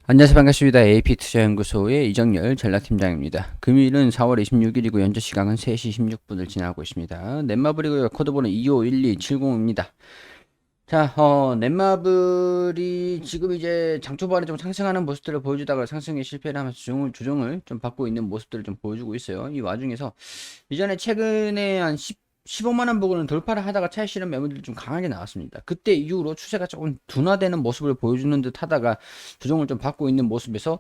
안녕하세요. 반갑습니다. AP투자연구소의 이정열 전략팀장입니다. 금요일은 4월 26일이고 현재 시간은 3시 16분을 지나고 있습니다. 넷마블이고요. 코드번호 251270입니다. 자, 넷마블이 지금 이제 장 초반에 좀 상승하는 모습들을 보여주다가 상승에 실패를 하면서 조정을 좀 받고 있는 모습들을 좀 보여주고 있어요. 이 와중에서 이전에 최근에 한 15만 원 부근은 돌파를 하다가 차익 실현 매물들이 좀 강하게 나왔습니다. 그때 이후로 추세가 조금 둔화되는 모습을 보여주는 듯 하다가 조정을 좀 받고 있는 모습에서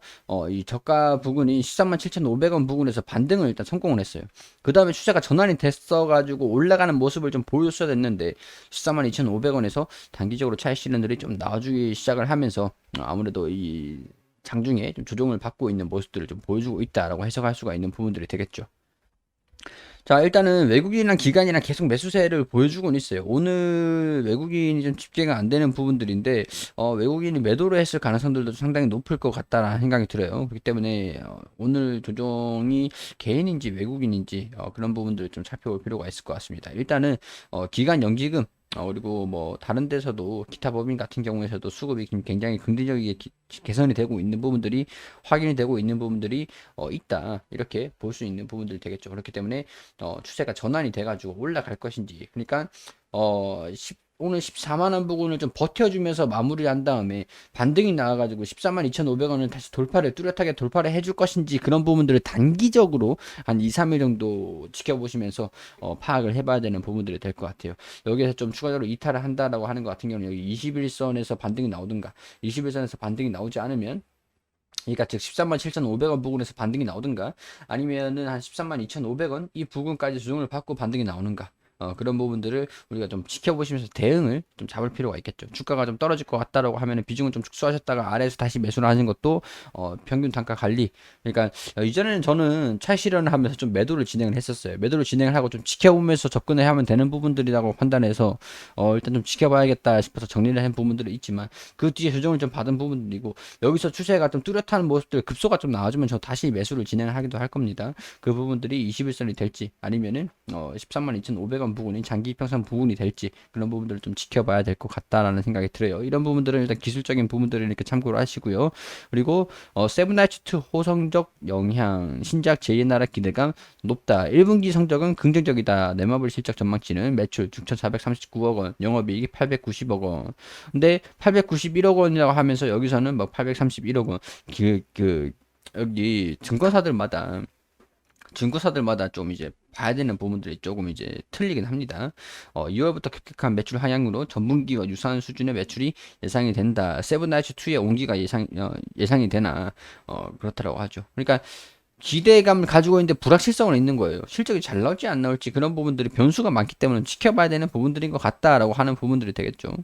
이 저가 부근이 13만 7,500원 부근에서 반등을 일단 성공을 했어요. 그 다음에 추세가 전환이 됐어 가지고 올라가는 모습을 좀 보였어야 됐는데 14만 2,500원에서 단기적으로 차익 실현들이 좀 나와주기 시작을 하면서 아무래도 이 장중에 좀 조정을 받고 있는 모습들을 좀 보여주고 있다라고 해석할 수가 있는 부분들이 되겠죠. 자, 일단은 외국인이랑 기관이랑 계속 매수세를 보여주고는 있어요. 오늘 외국인이 좀 집계가 안 되는 부분들인데, 외국인이 매도를 했을 가능성들도 상당히 높을 것 같다라는 생각이 들어요. 그렇기 때문에, 오늘 조정이 개인인지 외국인인지, 그런 부분들을 좀 살펴볼 필요가 있을 것 같습니다. 일단은, 기관 연기금, 그리고 뭐 다른 데서도 기타 법인 같은 경우에서도 수급이 굉장히 긍정적이게 개선이 되고 있는 부분들이 확인이 되고 있는 부분들이 있다 이렇게 볼 수 있는 부분들이 되겠죠. 그렇기 때문에 추세가 전환이 돼가지고 올라갈 것인지 그러니까 오늘 14만 원 부분을 좀 버텨주면서 마무리한 다음에 반등이 나와가지고 14만 2,500원을 다시 뚜렷하게 돌파를 해줄 것인지 그런 부분들을 단기적으로 한 2, 3일 정도 지켜보시면서 파악을 해봐야 되는 부분들이 될 것 같아요. 여기에서 좀 추가적으로 이탈을 한다라고 하는 것 같은 경우는 여기 21선에서 반등이 나오든가 21선에서 반등이 나오지 않으면 그러니까 즉 13만 7,500원 부근에서 반등이 나오든가 아니면은 한 13만 2,500원 이 부근까지 조정을 받고 반등이 나오는가 그런 부분들을 우리가 좀 지켜보시면서 대응을 좀 잡을 필요가 있겠죠. 주가가 좀 떨어질 것 같다라고 하면은 비중을 좀 축소하셨다가 아래에서 다시 매수를 하는 것도 평균 단가 관리. 그러니까 이전에는 저는 차익 실현을 하면서 좀 매도를 진행을 했었어요. 매도를 진행을 하고 좀 지켜보면서 접근을 하면 되는 부분들이라고 판단해서 일단 좀 지켜봐야겠다 싶어서 정리를 한 부분들이 있지만 그 뒤에 조정을 좀 받은 부분들이고 여기서 추세가 좀 뚜렷한 모습들 급소가 좀 나와주면 저 다시 매수를 진행을 하기도 할 겁니다. 그 부분들이 21선이 될지 아니면은 13만 2,500원 부분이 장기 평선 부분이 될지 그런 부분들을 좀 지켜봐야 될 것 같다라는 생각이 들어요. 이런 부분들은 일단 기술적인 부분들을 이렇게 참고를 하시고요. 그리고 세븐나이츠2 호성적 영향 신작 제2의 나라 기대감 높다. 1분기 성적은 긍정적이다. 넷마블 실적 전망치는 매출 6,439억 원, 영업이익이 890억 원. 근데 891억 원이라고 하면서 여기서는 뭐 831억 원. 여기 증거사들마다 좀 이제 봐야 되는 부분들이 조금 이제 틀리긴 합니다. 2월부터 급격한 매출 하향으로 전분기와 유사한 수준의 매출이 예상이 된다. 세븐나이츠 2의 온기가 예상이 되나 그렇다라고 하죠. 그러니까 기대감을 가지고 있는데 불확실성은 있는 거예요. 실적이 잘 나올지 안 나올지 그런 부분들이 변수가 많기 때문에 지켜봐야 되는 부분들인 것 같다라고 하는 부분들이 되겠죠.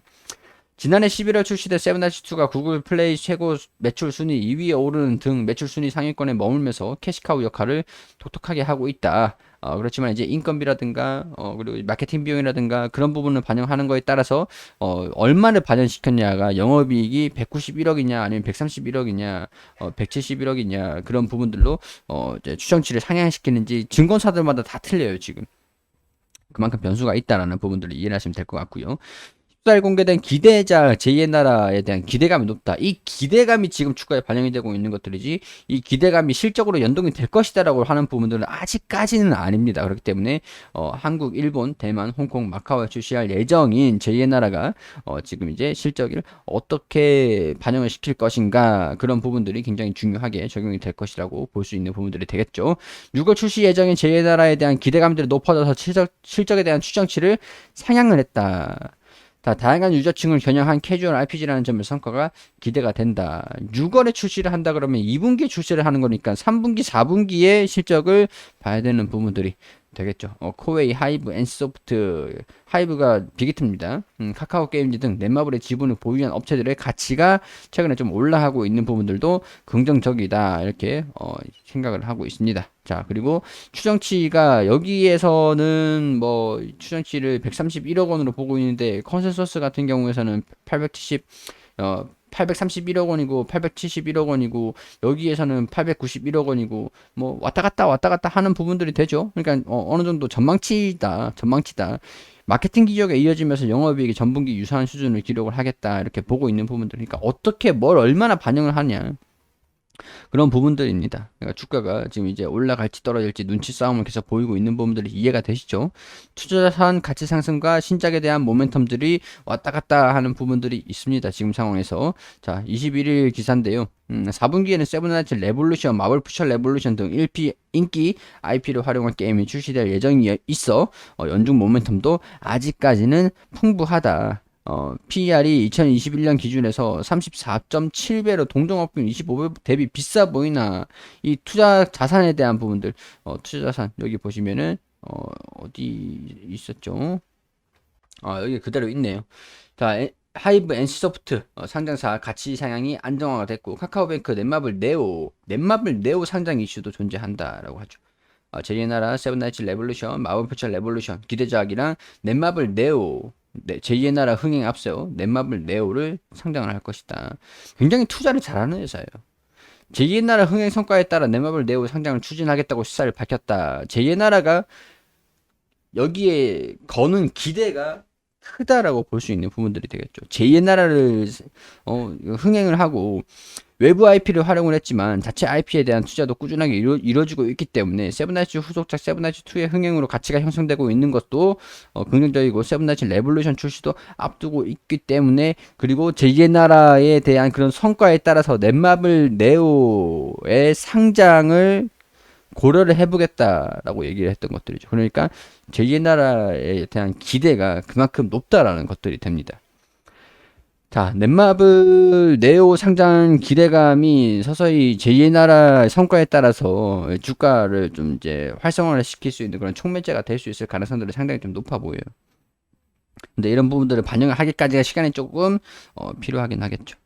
지난해 11월 출시된 세븐나이츠2가 구글 플레이 최고 매출 순위 2위에 오르는 등 매출 순위 상위권에 머물면서 캐시카우 역할을 독특하게 하고 있다. 그렇지만 이제 인건비라든가 그리고 마케팅 비용이라든가 그런 부분을 반영하는 거에 따라서 얼마를 반영시켰냐가 영업이익이 191억이냐 아니면 131억이냐 171억이냐 그런 부분들로 이제 추정치를 상향시키는지 증권사들마다 다 틀려요 지금. 그만큼 변수가 있다라는 부분들을 이해하시면 될 것 같고요. 달 공개된 기대자 제2의 나라에 대한 기대감이 높다. 이 기대감이 지금 주가에 반영이 되고 있는 것들이지 이 기대감이 실적으로 연동이 될 것이다라고 하는 부분들은 아직까지는 아닙니다. 그렇기 때문에 한국, 일본, 대만, 홍콩, 마카오에 출시할 예정인 제2의 나라가 지금 이제 실적을 어떻게 반영을 시킬 것인가 그런 부분들이 굉장히 중요하게 적용이 될 것이라고 볼 수 있는 부분들이 되겠죠. 6월 출시 예정인 제2의 나라에 대한 기대감들이 높아져서 실적에 대한 추정치를 상향을 했다. 다양한 유저층을 겨냥한 캐주얼 RPG라는 점의 성과가 기대가 된다. 6월에 출시를 한다 그러면 2분기에 출시를 하는 거니까 3분기, 4분기의 실적을 봐야 되는 부분들이 되겠죠. 코웨이, 하이브, 엔소프트, 하이브가 빅히트입니다. 카카오 게임즈 등 넷마블의 지분을 보유한 업체들의 가치가 최근에 좀 올라가고 있는 부분들도 긍정적이다. 이렇게 생각을 하고 있습니다. 자, 그리고 추정치가 여기에서는 뭐 추정치를 131억 원으로 보고 있는데 컨센서스 같은 경우에서는 831억 원이고 871억 원이고 여기에서는 891억 원이고 뭐 왔다 갔다 하는 부분들이 되죠. 그러니까 어느 정도 전망치다. 마케팅 기적에 이어지면서 영업이익이 전분기 유사한 수준을 기록을 하겠다 이렇게 보고 있는 부분들. 그러니까 어떻게 뭘 얼마나 반영을 하냐. 그런 부분들입니다. 그러니까 주가가 지금 이제 올라갈지 떨어질지 눈치 싸움을 계속 보이고 있는 부분들이 이해가 되시죠? 투자자산 가치 상승과 신작에 대한 모멘텀들이 왔다 갔다 하는 부분들이 있습니다. 지금 상황에서. 자, 21일 기사인데요. 4분기에는 세븐나이츠 레볼루션, 마블 퓨처 레볼루션 등 1피 인기 IP를 활용한 게임이 출시될 예정이 있어 연중 모멘텀도 아직까지는 풍부하다. PER이 2021년 기준에서 34.7배로 동종업종 25배 대비 비싸 보이나 이 투자 자산에 대한 부분들 투자 자산 여기 보시면은 어디 있었죠? 여기 그대로 있네요. 자, 하이브 NC소프트 상장사 가치 상향이 안정화가 됐고 카카오뱅크 넷마블 네오 상장 이슈도 존재한다라고 하죠. 제리의 나라, 세븐나이츠 레볼루션, 마블 퓨처 레볼루션 기대작이랑 넷마블 네오 제2의 나라 흥행 앞서 넷마블 네오를 상장을 할 것이다. 굉장히 투자를 잘하는 회사예요. 제2의 나라 흥행 성과에 따라 넷마블 네오 상장을 추진하겠다고 시사를 밝혔다. 제2의 나라가 여기에 거는 기대가 크다라고 볼 수 있는 부분들이 되겠죠. 제2의 나라를 흥행을 하고 외부 IP를 활용을 했지만 자체 IP에 대한 투자도 꾸준하게 이루어지고 있기 때문에 세븐나이츠 후속작 세븐나이츠2의 흥행으로 가치가 형성되고 있는 것도 긍정적이고 세븐나이츠 레볼루션 출시도 앞두고 있기 때문에 그리고 제2의 나라에 대한 그런 성과에 따라서 넷마블 네오의 상장을 고려를 해보겠다라고 얘기를 했던 것들이죠. 그러니까 제2의 나라에 대한 기대가 그만큼 높다라는 것들이 됩니다. 자, 넷마블 네오 상장 기대감이 서서히 제2의 나라 성과에 따라서 주가를 좀 이제 활성화를 시킬 수 있는 그런 촉매제가 될 수 있을 가능성들이 상당히 좀 높아 보여요. 근데 이런 부분들을 반영을 하기까지가 시간이 조금 필요하긴 하겠죠.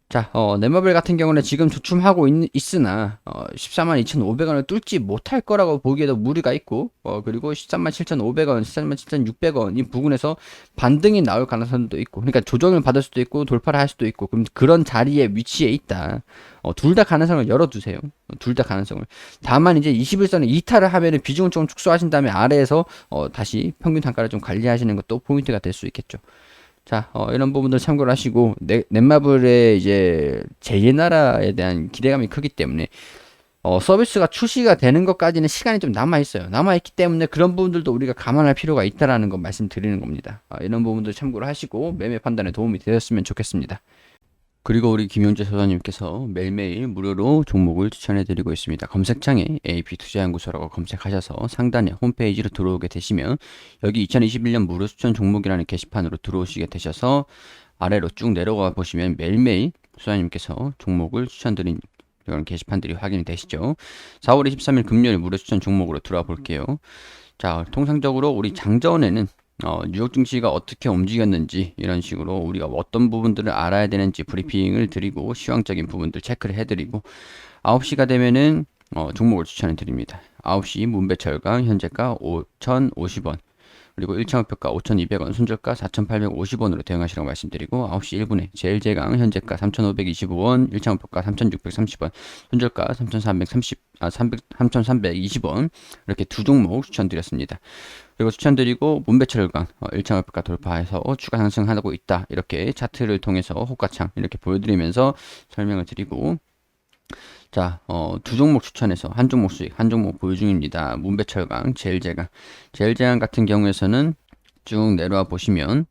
자, 넷마블 같은 경우는 지금 조춤하고 있으나 14만 2,500원을 뚫지 못할 거라고 보기에도 무리가 있고 그리고 13만 7,500원, 13만 7,600원 이 부근에서 반등이 나올 가능성도 있고 그러니까 조정을 받을 수도 있고 돌파를 할 수도 있고 그럼 그런 자리에 위치해 있다. 둘 다 가능성을 열어두세요. 둘 다 가능성을. 다만 이제 21선을 이탈을 하면은 비중을 좀 축소하신 다음에 아래에서 다시 평균 단가를 좀 관리하시는 것도 포인트가 될 수 있겠죠. 자, 이런 부분들 참고를 하시고, 넷마블의 이제 제2의 나라에 대한 기대감이 크기 때문에, 서비스가 출시가 되는 것까지는 시간이 좀 남아있어요. 남아있기 때문에 그런 부분들도 우리가 감안할 필요가 있다라는 거 말씀드리는 겁니다. 이런 부분들 참고를 하시고, 매매 판단에 도움이 되었으면 좋겠습니다. 그리고 우리 김용재 소장님께서 매일매일 무료로 종목을 추천해드리고 있습니다. 검색창에 AP투자연구소라고 검색하셔서 상단에 홈페이지로 들어오게 되시면 여기 2021년 무료 추천 종목이라는 게시판으로 들어오시게 되셔서 아래로 쭉 내려가 보시면 매일매일 소장님께서 종목을 추천드린 이런 게시판들이 확인이 되시죠. 4월 23일 금요일 무료 추천 종목으로 들어와 볼게요. 자, 통상적으로 우리 장전에는 뉴욕 증시가 어떻게 움직였는지 이런 식으로 우리가 어떤 부분들을 알아야 되는지 브리핑을 드리고 시황적인 부분들 체크를 해드리고 9시가 되면은 종목을 추천해 드립니다. 9시 문배철강 현재가 5,050원 그리고 1차목표가 5,200원, 순저가 4,850원으로 대응하시라고 말씀드리고 9시 1분에 제일제강 현재가 3,525원, 1차목표가 3,630원, 순저가 3,320원 이렇게 두 종목 추천드렸습니다. 그리고 추천드리고 문배철강 1차목표가 돌파해서 추가 상승하고 있다 이렇게 차트를 통해서 호가창 이렇게 보여드리면서 설명을 드리고 자, 두 종목 추천해서 한 종목 수익, 한 종목 보유 중입니다. 문배철강, 제일제강 같은 경우에서는 쭉 내려와 보시면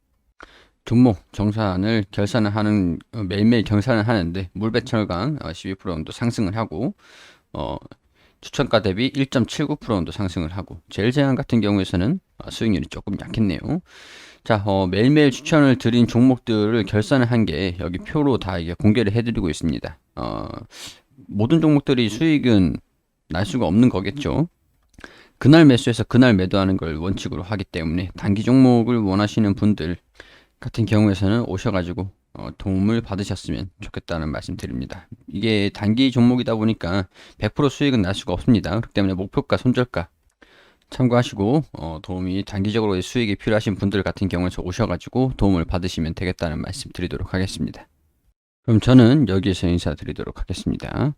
종목 정산을 결산을 하는 매일매일 결산을 하는데 물배철강 12% 정도 상승을 하고 추천가 대비 1.79% 정도 상승을 하고 제일제강 같은 경우에서는 수익률이 조금 약했네요. 자, 매일매일 추천을 드린 종목들을 결산을 한 게 여기 표로 다 이게 공개를 해드리고 있습니다. 모든 종목들이 수익은 날 수가 없는 거겠죠. 그날 매수해서 그날 매도하는 걸 원칙으로 하기 때문에 단기 종목을 원하시는 분들 같은 경우에서는 오셔가지고 도움을 받으셨으면 좋겠다는 말씀 드립니다. 이게 단기 종목이다 보니까 100% 수익은 날 수가 없습니다. 그렇기 때문에 목표가, 손절가 참고하시고 도움이 단기적으로 수익이 필요하신 분들 같은 경우에서 오셔가지고 도움을 받으시면 되겠다는 말씀 드리도록 하겠습니다. 그럼 저는 여기에서 인사드리도록 하겠습니다.